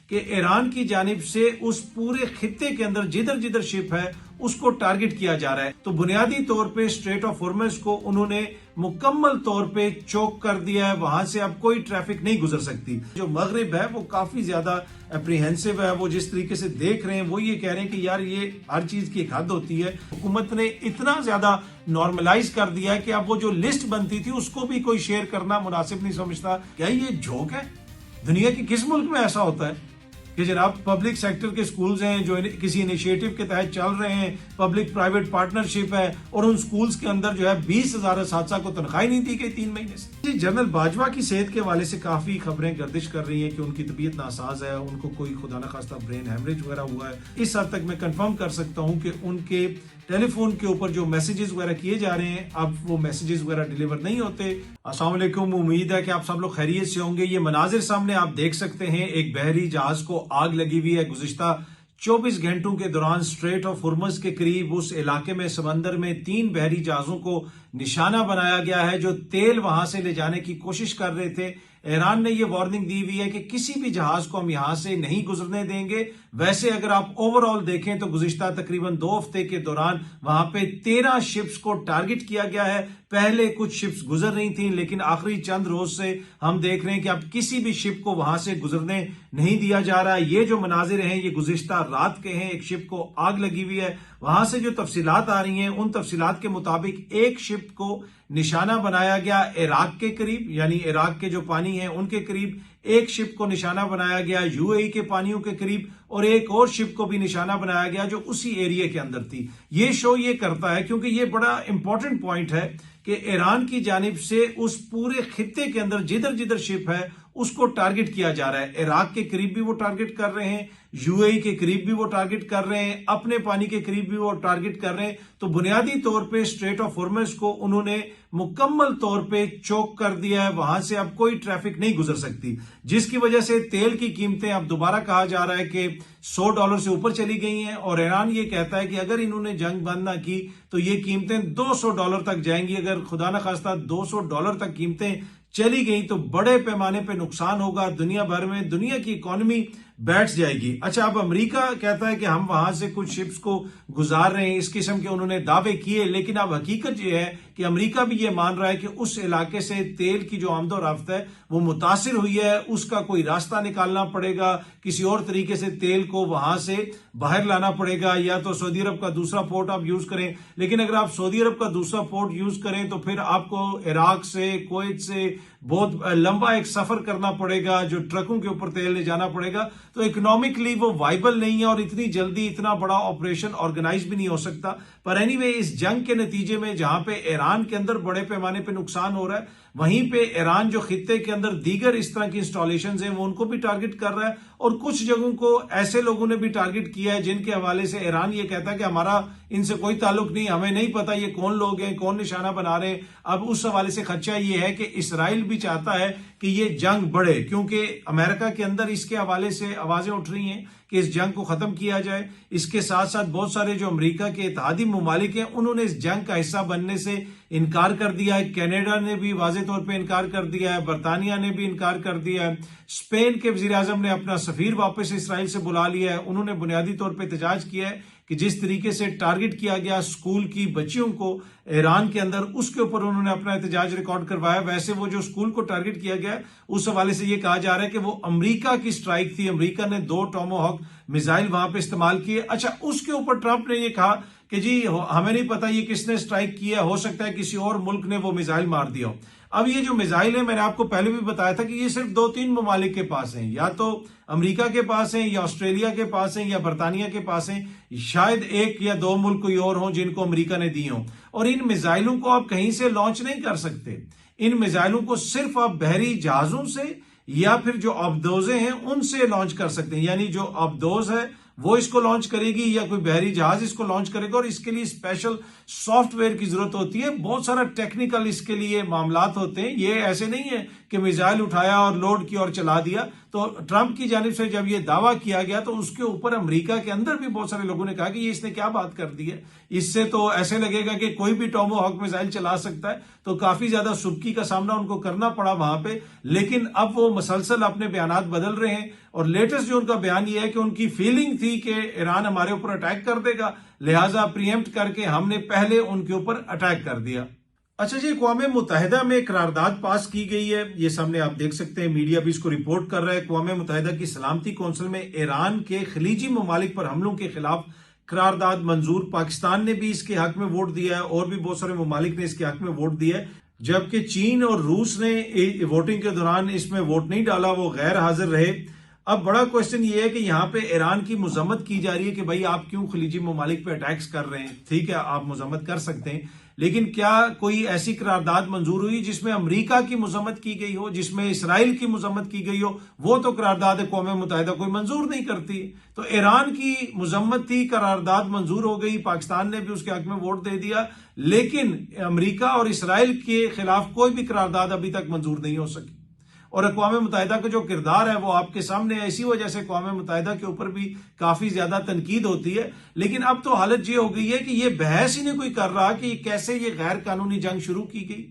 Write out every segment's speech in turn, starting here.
कि ईरान की जानिब से उस पूरे खित्ते के अंदर जिधर जिधर शिप है उसको टारगेट किया जा रहा है। तो बुनियादी तौर पे स्ट्रेट ऑफ हॉर्मुज को उन्होंने मुकम्मल तौर पे चोक कर दिया है, वहां से अब कोई ट्रैफिक नहीं गुजर सकती। जो मगरिब है वो काफी ज्यादा अप्रीहेंसिव है, वो जिस तरीके से देख रहे हैं वो ये कह रहे हैं कि यार ये हर चीज की एक हद होती है। हुकूमत ने इतना ज्यादा नॉर्मलाइज कर दिया है कि अब वो जो लिस्ट बनती थी उसको भी कोई शेयर करना मुनासिब नहीं समझता। क्या ये जोक है? दुनिया के किस मुल्क में ऐसा होता है कि जनाब पब्लिक सेक्टर के स्कूल्स हैं जो किसी इनिशिएटिव के तहत चल रहे हैं, पब्लिक प्राइवेट पार्टनरशिप है, और उन स्कूल्स के अंदर जो है 20,000 असातिज़ा को तनख्वाही नहीं दी गई 3 महीने से। जनरल बाजवा की सेहत के हवाले से काफी खबरें गर्दिश कर रही हैं कि उनकी तबीयत नासाज है, उनको कोई खुदा न खास्ता ब्रेन हेमरेज वगैरह हुआ है। इस हद तक मैं कंफर्म कर सकता हूं कि उनके टेलीफोन के ऊपर जो मैसेजेस वगैरह किए जा रहे हैं अब वो मैसेजेस वगैरह डिलीवर नहीं होते। अस्सलाम वालेकुम, उम्मीद है कि आप सब लोग खैरियत से होंगे। ये मनाजिर सामने आप देख सकते हैं, एक बहरी जहाज को आग लगी हुई है। गुज़िश्ता 24 घंटों के दौरान स्ट्रेट ऑफ हॉर्मुज के करीब उस इलाके में समंदर में 3 बहरी जहाजों को निशाना बनाया गया है जो तेल वहां से ले जाने की कोशिश कर रहे थे। ईरान ने यह वार्निंग दी हुई है कि किसी भी जहाज को हम यहां से नहीं गुजरने देंगे। वैसे अगर आप ओवरऑल देखें तो गुज़िश्ता तकरीबन 2 हफ्ते के दौरान वहां पे 13 शिप्स को टारगेट किया गया है। पहले कुछ शिप्स गुजर रही थी, लेकिन आखिरी चंद रोज से हम देख रहे हैं कि अब किसी भी शिप को वहां से गुजरने नहीं दिया जा रहा है। ये जो मनाजिर हैं ये गुज़िश्ता रात के हैं। एक शिप को आग लगी हुई है। वहां से जो तफसीलात आ रही हैं उन तफसीलात के मुताबिक एक शिप को निशाना बनाया गया इराक के करीब, यानी इराक के जो पानी है उनके करीब। एक शिप को निशाना बनाया गया यूएई के पानियों के करीब, और एक और शिप को भी निशाना बनाया गया जो उसी एरिया के अंदर थी। ये शो ये करता है क्योंकि ये बड़ा इंपॉर्टेंट पॉइंट है कि ईरान की जानिब से उस पूरे खित्ते के अंदर जिधर जिधर शिप है उसको टारगेट किया जा रहा है। इराक के करीब भी वो टारगेट कर रहे हैं, यूएई के करीब भी वो टारगेट कर रहे हैं, अपने पानी के करीब भी वो टारगेट कर रहे हैं। तो बुनियादी तौर पे स्ट्रेट ऑफ हॉर्मुज को उन्होंने मुकम्मल तौर पे चोक कर दिया है, वहां से अब कोई ट्रैफिक नहीं गुजर सकती, जिसकी वजह से तेल की कीमतें अब दोबारा कहा जा रहा है कि $100 से ऊपर चली गई हैं। और ईरान ये कहता है कि अगर इन्होंने जंग बंद ना की तो ये कीमतें $200 तक जाएंगी। अगर खुदा न खास्ता $200 तक कीमतें चली गई तो बड़े पैमाने पे नुकसान होगा दुनिया भर में, दुनिया की इकोनॉमी बैठ जाएगी। अच्छा, अब अमेरिका कहता है कि हम वहां से कुछ शिप्स को गुजार रहे हैं, इस किस्म के उन्होंने दावे किए, लेकिन अब हकीकत यह है कि अमेरिका भी ये मान रहा है कि उस इलाके से तेल की जो आमदोरफ्त है वो मुतासिर हुई है, उसका कोई रास्ता निकालना पड़ेगा, किसी और तरीके से तेल को वहां से बाहर लाना पड़ेगा, या तो सऊदी अरब का दूसरा पोर्ट आप यूज करें। लेकिन अगर आप सऊदी अरब का दूसरा पोर्ट यूज करें तो फिर आपको इराक से, कुवैत से बहुत लंबा एक सफर करना पड़ेगा, जो ट्रकों के ऊपर तेल ले जाना पड़ेगा। तो इकोनॉमिकली वो वाइबल नहीं है और इतनी जल्दी इतना बड़ा ऑपरेशन ऑर्गेनाइज भी नहीं हो सकता। पर एनीवे, इस जंग के नतीजे में जहां पे ईरान के अंदर बड़े पैमाने पे नुकसान हो रहा है, वहीं पे ईरान जो खित्ते के अंदर दीगर इस तरह की इंस्टॉलेशंस हैं वो उनको भी टारगेट कर रहा है, और कुछ जगहों को ऐसे लोगों ने भी टारगेट किया है जिनके हवाले से ईरान ये कहता है कि हमारा इनसे कोई ताल्लुक नहीं, हमें नहीं पता ये कौन लोग हैं, कौन निशाना बना रहे हैं। अब उस हवाले से खदशा ये है कि इसराइल भी चाहता है कि ये जंग बढ़े, क्योंकि अमेरिका के अंदर इसके हवाले से आवाजें उठ रही हैं कि इस जंग को खत्म किया जाए। इसके साथ साथ बहुत सारे जो अमेरिका के इत्तेहादी मुमालिक हैं उन्होंने इस जंग का हिस्सा बनने से इनकार कर दिया है। कनाडा ने भी वाज़ेह तौर पे इनकार कर दिया है, बरतानिया ने भी इनकार कर दिया है, स्पेन के वजीर आजम ने अपना सफीर वापस इसराइल से बुला लिया है। उन्होंने बुनियादी तौर पर एहतजाज किया है कि जिस तरीके से टारगेट किया गया स्कूल की बच्चियों को ईरान के अंदर, उसके ऊपर उन्होंने अपना एहतजाज रिकॉर्ड करवाया। वैसे वो जो स्कूल को टारगेट किया गया उस हवाले से ये कहा जा रहा है कि वो अमेरिका की स्ट्राइक थी, अमेरिका ने 2 टोमाहॉक मिसाइल वहां पे इस्तेमाल किए। अच्छा, उसके ऊपर ट्रंप ने ये कहा कि जी हमें नहीं पता ये किसने स्ट्राइक किया, हो सकता है किसी और मुल्क ने वो मिसाइल मार दिया हो। अब ये जो मिसाइल है, मैंने आपको पहले भी बताया था कि ये सिर्फ 2-3 ममालिक के पास हैं, या तो अमेरिका के पास हैं, या ऑस्ट्रेलिया के पास हैं, या बरतानिया के पास हैं, शायद 1 या 2 मुल्क कोई और हों जिनको अमेरिका ने दी हों। और इन मिसाइलों को आप कहीं से लॉन्च नहीं कर सकते। इन मिसाइलों को सिर्फ आप बहरी जहाजों से या फिर जो अबदोजें हैं उनसे लॉन्च कर सकते हैं, यानी जो अबदोज है वो इसको लॉन्च करेगी या कोई बहरी जहाज इसको लॉन्च करेगा, और इसके लिए स्पेशल सॉफ्टवेयर की जरूरत होती है। बहुत सारा टेक्निकल इसके लिए मामलात होते हैं। ये ऐसे नहीं है कि मिसाइल उठाया और लोड किया और चला दिया। तो ट्रंप की जानिब से जब ये दावा किया गया तो उसके ऊपर अमेरिका के अंदर भी बहुत सारे लोगों ने कहा कि ये इसने क्या बात कर दी है, इससे तो ऐसे लगेगा कि कोई भी टोमाहॉक मिसाइल चला सकता है। तो काफी ज्यादा सुबकी का सामना उनको करना पड़ा वहां पे, लेकिन अब वो मसलसल अपने बयानात बदल रहे हैं। और लेटेस्ट जो उनका बयान ये है कि उनकी फीलिंग थी कि ईरान हमारे ऊपर अटैक कर देगा, लिहाजा प्रीएम्प्ट करके हमने पहले उनके ऊपर अटैक कर दिया। अच्छा जी, अक़वाम मुत्तहिदा में करारदाद पास की गई है, ये सामने आप देख सकते हैं, मीडिया भी इसको रिपोर्ट कर रहा है। अक़वाम मुत्तहिदा की सलामती कौंसिल में ईरान के खलीजी ममालिक पर हमलों के खिलाफ करारदाद मंजूर। पाकिस्तान ने भी इसके हक में वोट दिया है और भी बहुत सारे ममालिक ने इसके हक में वोट दिया है, जबकि चीन और रूस ने वोटिंग के दौरान इसमें वोट नहीं डाला, वो गैर हाजिर रहे। अब बड़ा क्वेश्चन ये है कि यहाँ पे ईरान की मजम्मत की जा रही है कि भाई आप क्यों खलीजी ममालिक पे अटैक्स कर रहे हैं। ठीक है, आप मजम्मत कर सकते हैं, लेकिन क्या कोई ऐसी करारदाद मंजूर हुई जिसमें अमेरिका की मजम्मत की गई हो, जिसमें इसराइल की मजम्मत की गई हो? वो तो करारदाद अक़वाम मुत्तहिदा कोई मंजूर नहीं करती। तो ईरान की मजम्मत थी, करारदाद मंजूर हो गई, पाकिस्तान ने भी उसके हक में वोट दे दिया, लेकिन अमेरिका और इसराइल के खिलाफ कोई भी करारदाद अभी तक मंजूर नहीं हो सकी। और अक़वाम मुत्तहिदा का जो किरदार है वो आपके सामने है। इसी वजह से अक़वाम मुत्तहिदा के ऊपर भी काफी ज्यादा तनकीद होती है। लेकिन अब तो हालत ये हो गई है कि ये बहस ही नहीं कोई कर रहा कि कैसे ये गैर कानूनी जंग शुरू की गई,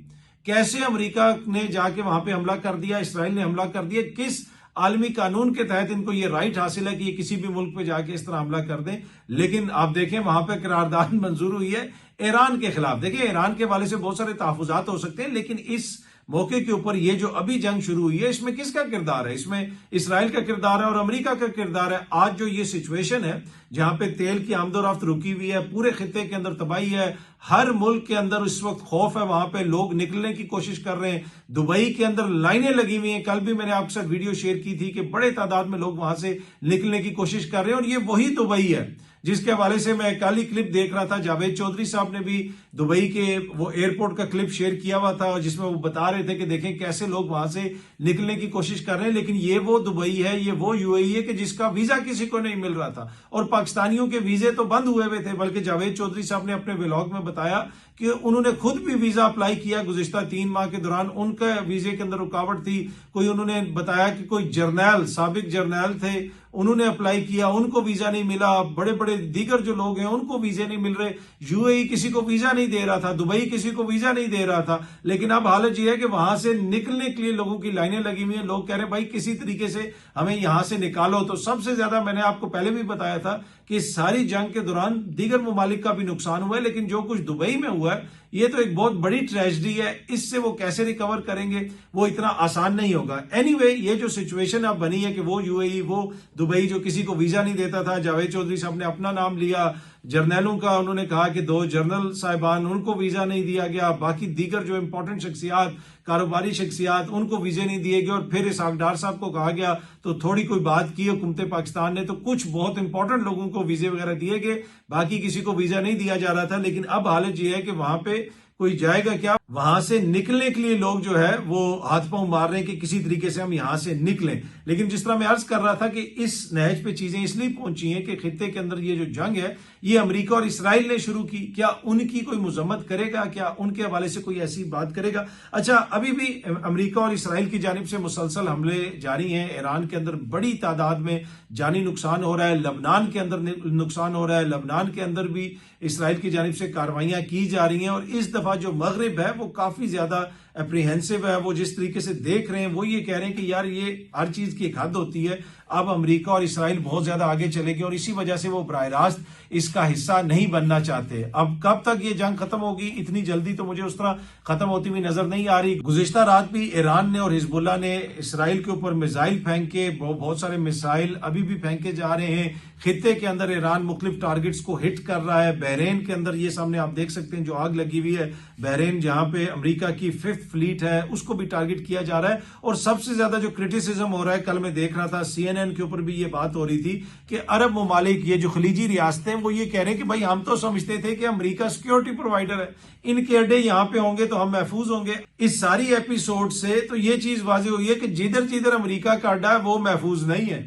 कैसे अमेरिका ने जाके वहां पे हमला कर दिया, इसराइल ने हमला कर दिया, किस आलमी कानून के तहत इनको ये राइट हासिल है कि ये किसी भी मुल्क पे जाके इस तरह हमला कर दें। लेकिन आप देखें वहां पे करारदाद मंजूर हुई है ईरान के खिलाफ। देखिए, ईरान के वाले से बहुत सारे तहफुजात हो सकते हैं, लेकिन इस मौके के ऊपर ये जो अभी जंग शुरू हुई है इसमें किसका किरदार है? इसमें इसराइल का किरदार है और अमेरिका का किरदार है। आज जो ये सिचुएशन है जहां पे तेल की आमदोरफ्त रुकी हुई है, पूरे खित्ते के अंदर तबाही है, हर मुल्क के अंदर इस वक्त खौफ है, वहां पे लोग निकलने की कोशिश कर रहे हैं। दुबई के अंदर लाइनें लगी हुई हैं, कल भी मैंने आपके साथ वीडियो शेयर की थी कि बड़े तादाद में लोग वहां से निकलने की कोशिश कर रहे हैं। और ये वही दुबई है जिसके हवाले से मैं कल ही क्लिप देख रहा था, जावेद चौधरी साहब ने भी दुबई के वो एयरपोर्ट का क्लिप शेयर किया हुआ था, जिसमें वो बता रहे थे कि देखें कैसे लोग वहां से निकलने की कोशिश कर रहे हैं। लेकिन ये वो दुबई है, ये वो यूएई है कि जिसका वीजा किसी को नहीं मिल रहा था और पाकिस्तानियों के वीजे तो बंद हुए हुए थे। बल्कि जावेद चौधरी साहब ने अपने व्लॉग में बताया कि उन्होंने खुद भी वीजा अप्लाई किया गुज़िश्ता 3 माह के दौरान, उनका वीजे के अंदर रुकावट थी। कोई उन्होंने बताया कि कोई जर्नैल, साबिक जर्नैल थे, उन्होंने अप्लाई किया, उनको वीजा नहीं मिला। बड़े बड़े दीगर जो लोग हैं उनको वीजे नहीं मिल रहे। यूएई किसी को वीजा नहीं दे रहा था, दुबई किसी को वीजा नहीं दे रहा था। लेकिन अब हालत यह है कि वहां से निकलने के लिए लोगों की लाइनें लगी हुई हैं। लोग कह रहे हैं भाई किसी तरीके से हमें यहां से निकालो। तो सबसे ज्यादा मैंने आपको पहले भी बताया था कि सारी जंग के दौरान दीगर ममालिक का भी नुकसान हुआ है, लेकिन जो कुछ दुबई में हुआ है ये तो एक बहुत बड़ी ट्रेजेडी है। इससे वो कैसे रिकवर करेंगे वो इतना आसान नहीं होगा। एनीवे, ये जो सिचुएशन अब बनी है कि वो यूएई, वो दुबई जो किसी को वीजा नहीं देता था, जावेद चौधरी साहब ने अपना नाम लिया, जर्नैलों का उन्होंने कहा कि 2 जर्नल साहिबान उनको वीजा नहीं दिया गया, बाकी दीगर जो इंपॉर्टेंट शख्सियात, कारोबारी शख्सियात, उनको वीजे नहीं दिए गए। और फिर इसहाक डार साहब को कहा गया तो थोड़ी कोई बात की हुकूमत पाकिस्तान ने, तो कुछ बहुत इंपॉर्टेंट लोगों को वीजे वगैरह दिए गए, बाकी किसी को वीजा नहीं दिया जा रहा था। लेकिन अब हालत यह है कि वहां पे कोई जाएगा क्या? वहां से निकलने के लिए लोग जो है वो हाथ पांव मार रहे हैं कि किसी तरीके से हम यहां से निकलें। लेकिन जिस तरह मैं अर्ज कर रहा था कि इस नहज पे चीजें इसलिए पहुंची हैं कि खित्ते के अंदर ये जो जंग है ये अमेरिका और इसराइल ने शुरू की। क्या उनकी कोई मजम्मत करेगा? क्या उनके हवाले से कोई ऐसी बात करेगा? अच्छा, अभी भी अमेरिका और इसराइल की जानिब से मुसलसल हमले जारी हैं। ईरान के अंदर बड़ी तादाद में जानी नुकसान हो रहा है, लबनान के अंदर नुकसान हो रहा है, लबनान के अंदर भी इसराइल की जानिब से कार्रवाइयां की जा रही हैं। और इस दफा जो मगरिब है वो काफी ज्यादा अप्रीहेंसिव है। वो जिस तरीके से देख रहे हैं वो ये कह रहे हैं कि यार ये हर चीज की एक हद होती है, अब अमेरिका और इसराइल बहुत ज्यादा आगे चलेगी और इसी वजह से वो बराह रास्त इसका हिस्सा नहीं बनना चाहते। अब कब तक ये जंग खत्म होगी? इतनी जल्दी तो मुझे उस तरह खत्म होती हुई नजर नहीं आ रही। गुज़िश्ता रात भी ईरान ने और हिजबुल्लाह ने इसराइल के ऊपर मिसाइल फेंके, बहुत सारे मिसाइल अभी भी फेंके जा रहे हैं। खित्ते के अंदर ईरान मुख्तलिफ टारगेट्स को हिट कर रहा है। बहरेन के अंदर ये सामने आप देख सकते हैं जो आग लगी हुई है, बहरेन जहां पे अमेरिका की 5th फ्लीट है उसको भी टारगेट किया जा रहा है। और सबसे ज्यादा जो क्रिटिसिज्म हो रहा है, कल मैं देख रहा था CNN के ऊपर भी ये बात हो रही थी कि अरब ममालिक, ये जो खलीजी रियासतें, वो ये कह रहे हैं कि भाई हम तो समझते थे कि अमेरिका सिक्योरिटी प्रोवाइडर है, इनके अड्डे यहां पे होंगे तो हम महफूज होंगे। इस सारी एपिसोड से तो ये चीज वाजे हुई है कि जिधर जिधर अमेरिका का अड्डा है वो महफूज नहीं है।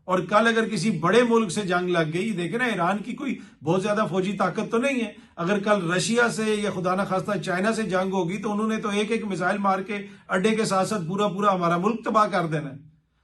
और कल अगर किसी बड़े मुल्क से जंग लग गई, देखे ना ईरान की कोई बहुत ज्यादा फौजी ताकत तो नहीं है, अगर कल रशिया से या खुदा ना खास्ता चाइना से जंग होगी तो उन्होंने तो एक एक मिसाइल मार के अड्डे के साथ साथ पूरा पूरा हमारा मुल्क तबाह कर देना है।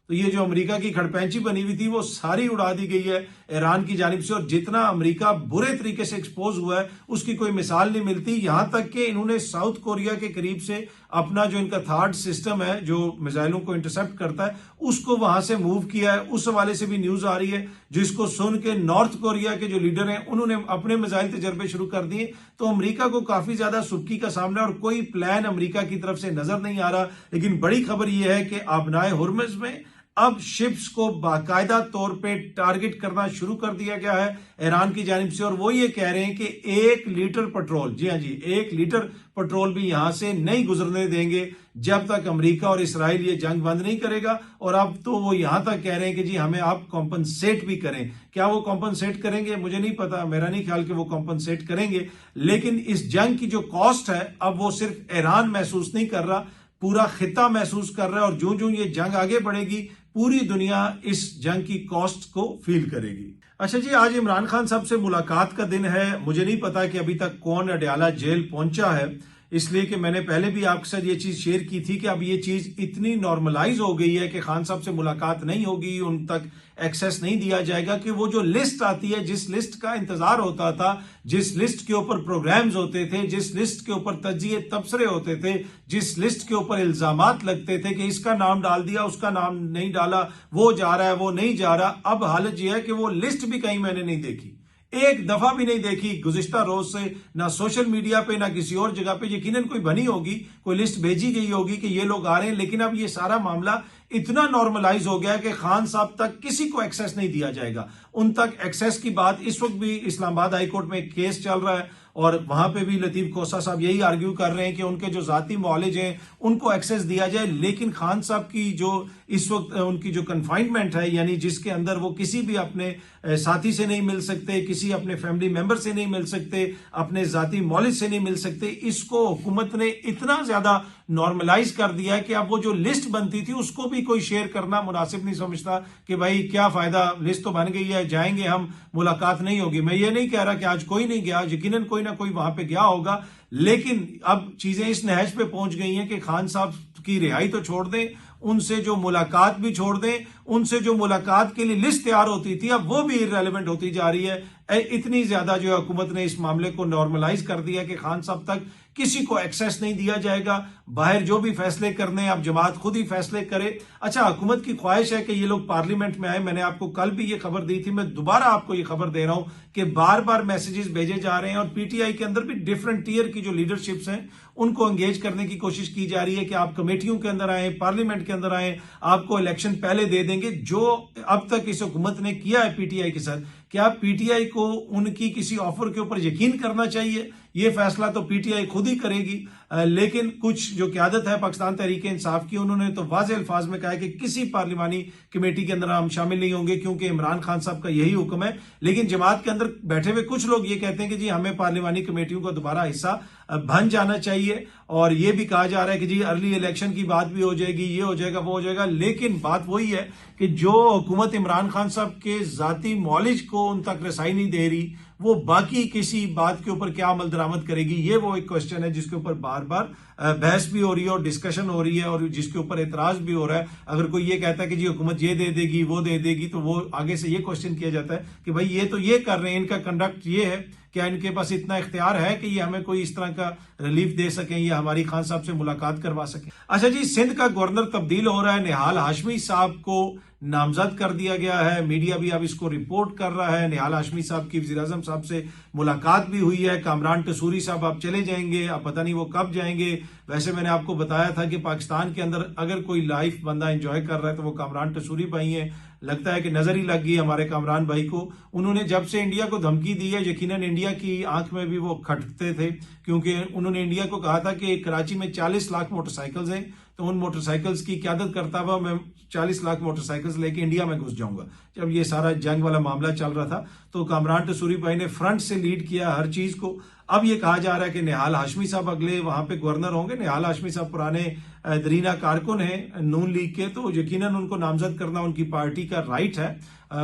तो ये जो अमेरिका की खड़पैंची बनी हुई थी वो सारी उड़ा दी गई है ईरान की जानिब से, और जितना अमेरिका बुरे तरीके से एक्सपोज हुआ है उसकी कोई मिसाल नहीं मिलती। यहां तक कि इन्होंने साउथ कोरिया के करीब से अपना जो इनका थर्ड सिस्टम है जो मिसाइलों को इंटरसेप्ट करता है उसको वहां से मूव किया है। उस हवाले से भी न्यूज आ रही है, जिसको सुन के नॉर्थ कोरिया के जो लीडर हैं उन्होंने अपने मिसाइल तजर्बे शुरू कर दिए। तो अमेरिका को काफी ज्यादा सुर्खी का सामना और कोई प्लान अमेरिका की तरफ से नजर नहीं आ रहा। लेकिन बड़ी खबर यह है कि आबनाए हुर्मुज़ में अब शिप्स को बाकायदा तौर पे टारगेट करना शुरू कर दिया गया है ईरान की जानिब से, और वो ये कह रहे हैं कि 1 लीटर पेट्रोल, जी हाँ जी 1 लीटर पेट्रोल भी यहां से नहीं गुजरने देंगे जब तक अमेरिका और इसराइल ये जंग बंद नहीं करेगा। और अब तो वो यहां तक कह रहे हैं कि जी हमें आप कॉम्पनसेट भी करें। क्या वो कॉम्पनसेट करेंगे मुझे नहीं पता, मेरा नहीं ख्याल कि वो कॉम्पनसेट करेंगे, लेकिन इस जंग की जो कॉस्ट है अब वो सिर्फ ईरान महसूस नहीं कर रहा, पूरा खिता महसूस कर रहा है। और जो जो ये जंग आगे बढ़ेगी पूरी दुनिया इस जंग की कॉस्ट को फील करेगी। अच्छा जी, आज इमरान खान साहब से मुलाकात का दिन है। मुझे नहीं पता कि अभी तक कौन अडयाला जेल पहुंचा है, इसलिए कि मैंने पहले भी आपके साथ ये चीज शेयर की थी कि अब ये चीज इतनी नॉर्मलाइज हो गई है कि खान साहब से मुलाकात नहीं होगी, उन तक एक्सेस नहीं दिया जाएगा। कि वो जो लिस्ट आती है, जिस लिस्ट का इंतजार होता था, जिस लिस्ट के ऊपर प्रोग्राम्स होते थे, जिस लिस्ट के ऊपर तजिए तबसरे होते थे, जिस लिस्ट के ऊपर इल्जामात लगते थे कि इसका नाम डाल दिया उसका नाम नहीं डाला, वो जा रहा है वो नहीं जा रहा, अब हालत यह है कि वो लिस्ट भी कहीं मैंने नहीं देखी, एक दफा भी नहीं देखी गुज़िश्ता रोज से, ना सोशल मीडिया पे ना किसी और जगह पे। यकीनन कोई बनी होगी, कोई लिस्ट भेजी गई होगी कि ये लोग आ रहे हैं, लेकिन अब ये सारा मामला इतना नॉर्मलाइज हो गया है कि खान साहब तक किसी को एक्सेस नहीं दिया जाएगा। उन तक एक्सेस की बात इस वक्त भी इस्लामाबाद हाईकोर्ट में एक केस चल रहा है और वहां पे भी लतीफ कोसा साहब यही आर्ग्यू कर रहे हैं कि उनके जो जाती मॉलेज हैं उनको एक्सेस दिया जाए। लेकिन खान साहब की जो इस वक्त उनकी जो कन्फाइनमेंट है, यानी जिसके अंदर वो किसी भी अपने साथी से नहीं मिल सकते, किसी अपने फैमिली मेंबर से नहीं मिल सकते, अपने जाती मॉलेज से नहीं मिल सकते, इसको हुकूमत ने इतना ज्यादा नॉर्मलाइज कर दिया है कि अब वो जो लिस्ट बनती थी उसको भी कोई शेयर करना मुनासिब नहीं समझता कि भाई क्या फायदा, लिस्ट तो बन गई है, जाएंगे हम, मुलाकात नहीं होगी। मैं ये नहीं कह रहा कि आज कोई नहीं गया, यकीनन कोई ना कोई वहां पे गया होगा, लेकिन अब चीजें इस नहज पे पहुंच गई हैं कि खान साहब की रिहाई तो छोड़ दें, उनसे जो मुलाकात भी छोड़ दें, उनसे जो मुलाकात के लिए लिस्ट तैयार होती थी अब वो भी इररेलेवेंट होती जा रही है। इतनी ज्यादा जो हुकूमत ने इस मामले को नॉर्मलाइज कर दिया कि खान साहब तक किसी को एक्सेस नहीं दिया जाएगा। बाहर जो भी फैसले करने अब जमात खुद ही फैसले करे। अच्छा, हुकूमत की ख्वाहिश है कि ये लोग पार्लियामेंट में आए। मैंने आपको कल भी ये खबर दी थी, मैं दोबारा आपको ये खबर दे रहा हूं कि बार बार मैसेजेस भेजे जा रहे हैं और पीटीआई के अंदर भी डिफरेंट टीयर की जो लीडरशिप्स हैं उनको एंगेज करने की कोशिश की जा रही है कि आप कमेटियों के अंदर आए, पार्लियामेंट के अंदर आए, आपको इलेक्शन पहले दे देंगे। जो अब तक इस हुकूमत ने किया है पीटीआई के साथ, क्या पीटीआई को उनकी किसी ऑफर के ऊपर यकीन करना चाहिए? ये फैसला तो पीटीआई खुद ही करेगी। लेकिन कुछ जो क़यादत है पाकिस्तान तहरीक इंसाफ की, उन्होंने तो वाज़ेह अल्फाज में कहा है कि किसी पार्लिमानी कमेटी के अंदर हम शामिल नहीं होंगे क्योंकि इमरान खान साहब का यही हुक्म है। लेकिन जमात के अंदर बैठे हुए कुछ लोग ये कहते हैं कि जी हमें पार्लिमानी कमेटियों का दोबारा हिस्सा बन जाना चाहिए, और ये भी कहा जा रहा है कि जी अर्ली इलेक्शन की बात भी हो जाएगी, ये हो जाएगा वो हो जाएगा। लेकिन बात वही है कि जो हुकूमत इमरान खान साहब के जाती मॉलेज को उन तक रसाई नहीं दे रही, वो बाकी किसी बात के ऊपर क्या अमल दरामद करेगी? ये वो एक क्वेश्चन है जिसके ऊपर बार बार बहस भी हो रही है और डिस्कशन हो रही है और जिसके ऊपर एतराज भी हो रहा है। अगर कोई ये कहता है कि जी हुकूमत ये दे देगी वो दे देगी, तो वो आगे से ये क्वेश्चन किया जाता है कि भाई ये तो ये कर रहे हैं, इनका कंडक्ट ये है, क्या इनके पास इतना इख्तियार है कि ये हमें कोई इस तरह का रिलीफ दे सकें या हमारी खान साहब से मुलाकात करवा सकें? अच्छा जी, सिंध का गवर्नर तब्दील हो रहा है। निहाल हाशमी साहब को नामजद कर दिया गया है। मीडिया भी अब इसको रिपोर्ट कर रहा है। निहाल हाशमी साहब की वज़ीर आज़म साहब से मुलाकात भी हुई है। कामरान टसूरी साहब अब चले जाएंगे, अब पता नहीं वो कब जाएंगे। वैसे मैंने आपको बताया था कि पाकिस्तान के अंदर अगर कोई लाइफ बंदा एंजॉय कर रहा है तो वो कामरान टसूरी भाई हैं। लगता है कि नजर ही लग गई हमारे कामरान भाई को। उन्होंने जब से इंडिया को धमकी दी है, यकीनन इंडिया की आंख में भी वो खटकते थे, क्योंकि उन्होंने इंडिया को कहा था कि कराची में 40 लाख मोटरसाइकिल्स हैं, तो उन मोटरसाइकिल्स की क़यादत करता हुआ मैं 40 लाख मोटरसाइकिल्स लेके इंडिया में घुस जाऊंगा। जब ये सारा जंग वाला मामला चल रहा था तो कामरान टसूरी भाई ने फ्रंट से लीड किया हर चीज को। अब ये कहा जा रहा है कि निहाल हाशमी साहब अगले वहां पे गवर्नर होंगे। निहाल हाशमी साहब पुराने दरीना कारकुन हैं नून लीग के, तो यकीनन उनको नामजद करना उनकी पार्टी का राइट है,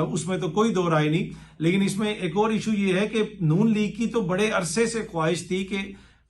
उसमें तो कोई दो राय नहीं। लेकिन इसमें एक और इशू ये है कि नून लीग की तो बड़े अरसे से ख्वाहिश थी कि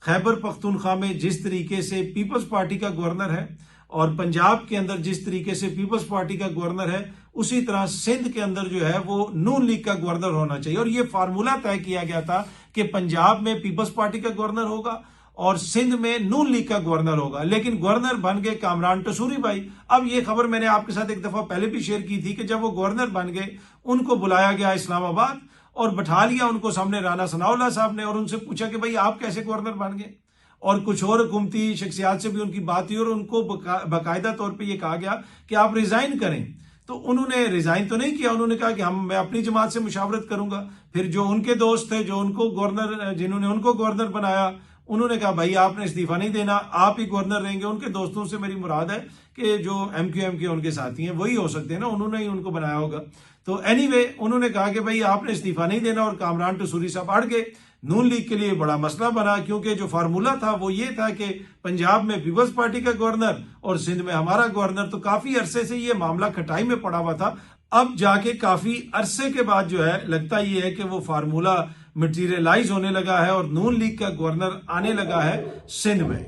खैबर पख्तूनख्वा में जिस तरीके से पीपल्स पार्टी का गवर्नर है और पंजाब के अंदर जिस तरीके से पीपल्स पार्टी का गवर्नर है, उसी तरह सिंध के अंदर जो है वो नून लीग का गवर्नर होना चाहिए। और ये फार्मूला तय किया गया था कि पंजाब में पीपल्स पार्टी का गवर्नर होगा और सिंध में नून लीग का गवर्नर होगा। लेकिन गवर्नर बन गए कामरान टसूरी भाई। अब ये खबर मैंने आपके साथ एक दफा पहले भी शेयर की थी कि जब वो गवर्नर बन गए उनको बुलाया गया इस्लामाबाद और बैठा लिया उनको सामने राना सनाउल्लाह साहब ने और उनसे पूछा कि भाई आप कैसे गवर्नर बन गए। और कुछ और हुकूमती शख्सियात से भी उनकी बात हुई और उनको बाकायदा तौर पे ये कहा गया कि आप रिजाइन करें। तो उन्होंने रिजाइन तो नहीं किया, उन्होंने कहा कि मैं अपनी जमात से मुशावरत करूंगा। फिर जो उनके दोस्त थे जो उनको गवर्नर जिन्होंने उनको गवर्नर बनाया उन्होंने कहा भाई आपने इस्तीफा नहीं देना, आप ही गवर्नर रहेंगे। उनके दोस्तों से मेरी मुराद है कि जो MQM के उनके साथी हैं वही हो सकते हैं ना, उन्होंने ही उनको बनाया होगा। तो एनीवे उन्होंने कहा कि भाई आपने इस्तीफा नहीं देना और कामरान टसूरी साहब अड़ गए। नून लीग के लिए बड़ा मसला बना क्योंकि जो फार्मूला था वो ये था कि पंजाब में पीपल्स पार्टी का गवर्नर और सिंध में हमारा गवर्नर। तो काफी अरसे से ये मामला खटाई में पड़ा हुआ था। अब जाके काफी अरसे के बाद जो है लगता ये है कि वो फार्मूला मटीरियलाइज होने लगा है और नून लीग का गवर्नर आने लगा है सिंध में।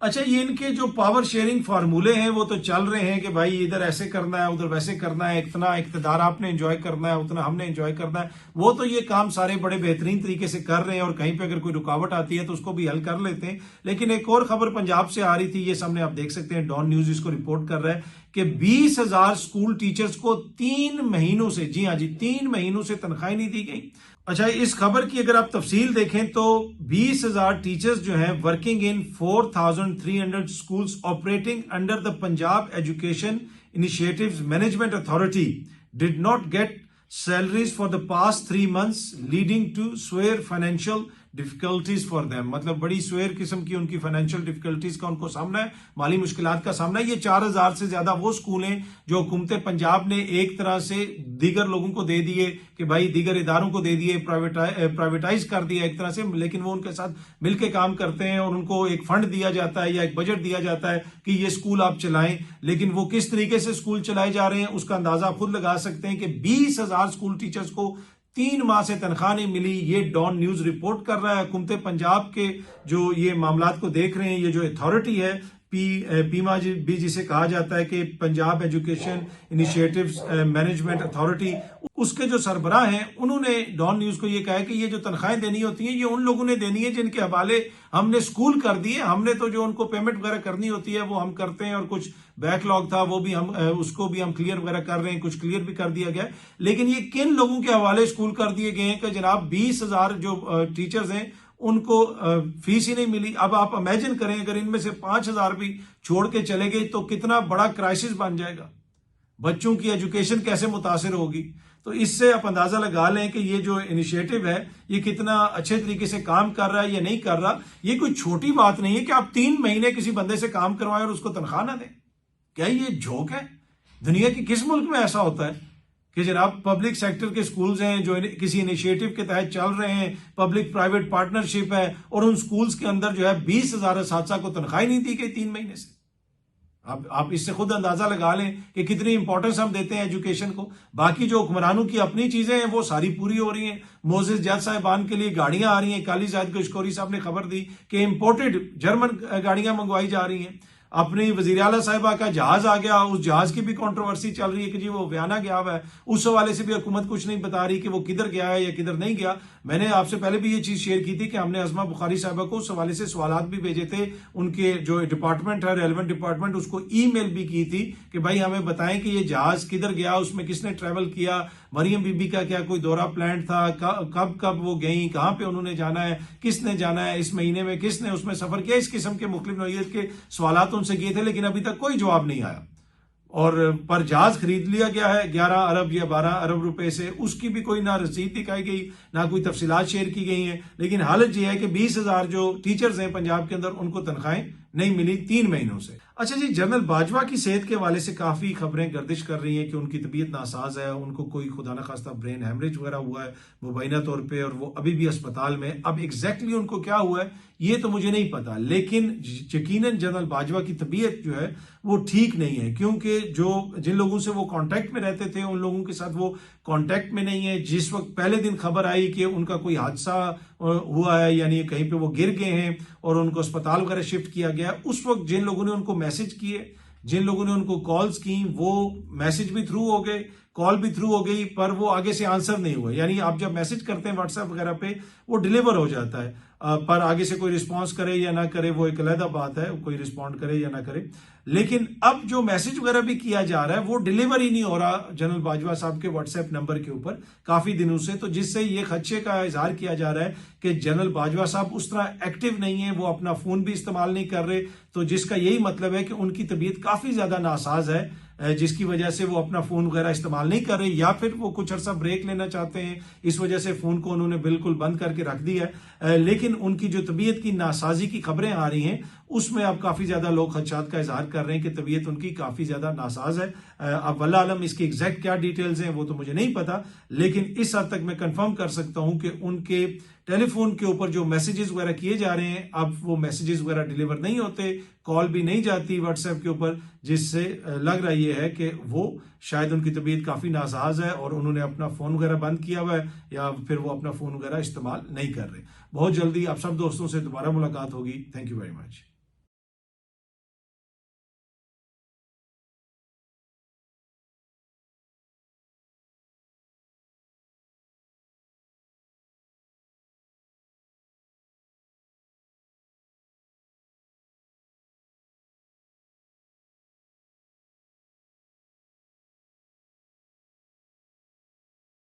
अच्छा, ये इनके जो पावर शेयरिंग फार्मूले हैं वो तो चल रहे हैं कि भाई इधर ऐसे करना है उधर वैसे करना है, इतना इक्तदार आपने एंजॉय करना है उतना हमने एंजॉय करना है। वो तो ये काम सारे बड़े बेहतरीन तरीके से कर रहे हैं और कहीं पे अगर कोई रुकावट आती है तो उसको भी हल कर लेते हैं। लेकिन एक और खबर पंजाब से आ रही थी, ये सामने आप देख सकते हैं, डॉन न्यूज इसको रिपोर्ट कर रहा है कि 20,000 स्कूल टीचर्स को 3 महीनों से, जी हाँ जी 3 महीनों से तनख्वाह नहीं दी गई। अच्छा, इस खबर की अगर आप तफसील देखें तो 20,000 टीचर्स जो हैं working in 4,300 schools operating under the Punjab education initiatives management authority did not gate salaries for the past 3 months leading to severe financial difficulties for them। मतलब बड़ी स्वेयर किस्म की उनकी फाइनेंशियल डिफिकल्टीज का उनको सामना है, माली मुश्किलात का सामना है। ये 4,000 से ज्यादा वो स्कूल हैं जो हुकूमत पंजाब ने एक तरह से दीगर लोगों को दे दिए कि भाई दीगर इदारों को दे दिए, प्राइवेटाइज कर दिया एक तरह से। लेकिन वो उनके साथ मिलकर काम करते हैं और उनको एक फंड दिया जाता है या एक बजट दिया जाता है कि ये स्कूल आप चलाएं। लेकिन वो किस तरीके से स्कूल चलाए जा रहे हैं उसका अंदाजा आप खुद लगा सकते हैं कि 20,000 स्कूल टीचर्स को 3 माह से तनख्वाह नहीं मिली। ये डॉन न्यूज रिपोर्ट कर रहा है। हुकूमत पंजाब के जो ये मामलात को देख रहे हैं, ये जो अथॉरिटी है पीमा भी जिसे कहा जाता है कि Punjab education initiatives management authority, उसके जो सरबराह हैं उन्होंने डॉन न्यूज को ये कहा है कि ये जो तनख्वाहें देनी होती हैं ये उन लोगों ने देनी है जिनके हवाले हमने स्कूल कर दिए। हमने तो जो उनको पेमेंट वगैरह करनी होती है वो हम करते हैं और कुछ बैकलॉग था वो भी हम उसको भी हम क्लियर वगैरह कर रहे हैं, कुछ क्लियर भी कर दिया गया है। लेकिन ये किन लोगों के हवाले स्कूल कर दिए गए हैं कि जनाब 20,000 जो टीचर्स हैं उनको फीस ही नहीं मिली। अब आप इमेजिन करें अगर इनमें से 5,000 भी छोड़ के चले गए तो कितना बड़ा क्राइसिस बन जाएगा, बच्चों की एजुकेशन कैसे मुतासिर होगी। तो इससे आप अंदाजा लगा लें कि ये जो इनिशिएटिव है ये कितना अच्छे तरीके से काम कर रहा है या नहीं कर रहा। ये कोई छोटी बात नहीं है कि आप 3 महीने किसी बंदे से काम करवाएं और उसको तनख्वाह ना दें। क्या ये जोक है? दुनिया के किस मुल्क में ऐसा होता है कि जनाब पब्लिक सेक्टर के स्कूल्स हैं जो किसी इनिशिएटिव के तहत चल रहे हैं, पब्लिक प्राइवेट पार्टनरशिप है और उन स्कूल्स के अंदर जो है 20,000 असातिज़ा को तनख्वाह नहीं दी गई 3 महीने से। आप इससे खुद अंदाजा लगा लें कि कितनी इंपॉर्टेंस हम देते हैं एजुकेशन को। बाकी जो हुक्मरानों की अपनी चीजें हैं वो सारी पूरी हो रही हैं। मोजेस जज साहिबान के लिए गाड़ियां आ रही हैं। काली जायद गशकोरी साहब ने खबर दी कि इंपोर्टेड जर्मन गाड़ियां मंगवाई जा रही हैं। अपनी वजीर आला साहिबा का जहाज आ गया, उस जहाज की भी कंट्रोवर्सी चल रही है कि जी वो व्याना गया हुआ है। उस हवाले से भी हुकूमत कुछ नहीं बता रही कि वो किधर गया है या किधर नहीं गया। मैंने आपसे पहले भी ये चीज शेयर की थी कि हमने अज़मा बुखारी साहिबा को उस हवाले से सवालात भी भेजे थे। उनके जो डिपार्टमेंट है रेलेवेंट डिपार्टमेंट, उसको ईमेल भी की थी कि भाई हमें बताएं कि ये जहाज किधर गया, उसमें किसने ट्रेवल किया, मरियम बीबी का क्या कोई दौरा प्लान था, कब कब वो गई, कहाँ पे उन्होंने जाना है, किसने जाना है, इस महीने में किसने उसमें सफर किया। इस किस्म के मुख्तलिफ नौइयत के सवालात उनसे किए थे लेकिन अभी तक कोई जवाब नहीं आया। और पर जहाज खरीद लिया गया है 11 अरब या 12 अरब रुपए से, उसकी भी कोई ना रसीद दिखाई गई ना कोई तफसीलात शेयर की गई हैं। लेकिन हालत यह है कि 20,000 जो टीचर्स हैं पंजाब के अंदर उनको तनख्वाहें नहीं मिली 3 महीनों से। अच्छा जी, जनरल बाजवा की सेहत के हवाले से काफी खबरें गर्दिश कर रही हैं कि उनकी तबीयत नासाज है, उनको कोई खुदा न खास्ता ब्रेन हेमरेज वगैरह हुआ है मुबैना तौर पे, और वो अभी भी अस्पताल में। अब एग्जैक्टली उनको क्या हुआ है ये तो मुझे नहीं पता, लेकिन यकीनन जनरल बाजवा की तबीयत जो है वो ठीक नहीं है, क्योंकि जिन लोगों से वो कांटेक्ट में रहते थे उन लोगों के साथ वो कांटेक्ट में नहीं है। जिस वक्त पहले दिन खबर आई कि उनका कोई हादसा हुआ है, यानी कहीं पे वो गिर गए हैं और उनको अस्पताल वगैरह शिफ्ट किया गया, उस वक्त जिन लोगों ने उनको मैसेज किए, जिन लोगों ने उनको कॉल्स की, वो मैसेज भी थ्रू हो गए, कॉल भी थ्रू हो गई, पर वो आगे से आंसर नहीं हुआ। यानी आप जब मैसेज करते हैं व्हाट्सएप वगैरह पे वो डिलीवर हो जाता है, पर आगे से कोई रिस्पांस करे या ना करे वो एक अलग बात है, कोई रिस्पॉन्ड करे या ना करे। लेकिन अब जो मैसेज वगैरह भी किया जा रहा है वो डिलीवर ही नहीं हो रहा जनरल बाजवा साहब के व्हाट्सएप नंबर के ऊपर काफी दिनों से, तो जिससे ये खदशे का इजहार किया जा रहा है कि जनरल बाजवा साहब उस तरह एक्टिव नहीं है, वो अपना फोन भी इस्तेमाल नहीं कर रहे, तो जिसका यही मतलब है कि उनकी तबीयत काफी ज्यादा नासाज है, जिसकी वजह से वो अपना फोन वगैरह इस्तेमाल नहीं कर रहे, या फिर वो कुछ अरसा ब्रेक लेना चाहते हैं, इस वजह से फोन को उन्होंने बिल्कुल बंद करके रख दिया है। लेकिन उनकी जो तबीयत की नासाजी की खबरें आ रही हैं उसमें अब काफी ज्यादा लोग खदशात का इजहार कर रहे हैं कि तबीयत उनकी काफी ज्यादा नासाज है। अब वल्लाह आलम इसकी एग्जैक्ट क्या डिटेल्स हैं वो तो मुझे नहीं पता, लेकिन इस हद तक मैं कंफर्म कर सकता हूं कि उनके टेलीफोन के ऊपर जो मैसेजेस वगैरह किए जा रहे हैं अब वो मैसेजेस वगैरह डिलीवर नहीं होते, कॉल भी नहीं जाती व्हाट्सएप के ऊपर, जिससे लग रहा ये है कि वो शायद उनकी तबीयत काफी नासाज है और उन्होंने अपना फोन वगैरह बंद किया हुआ है, या फिर वो अपना फोन वगैरह इस्तेमाल नहीं कर रहे। बहुत जल्दी आप सब दोस्तों से दोबारा मुलाकात होगी। Thank you very much.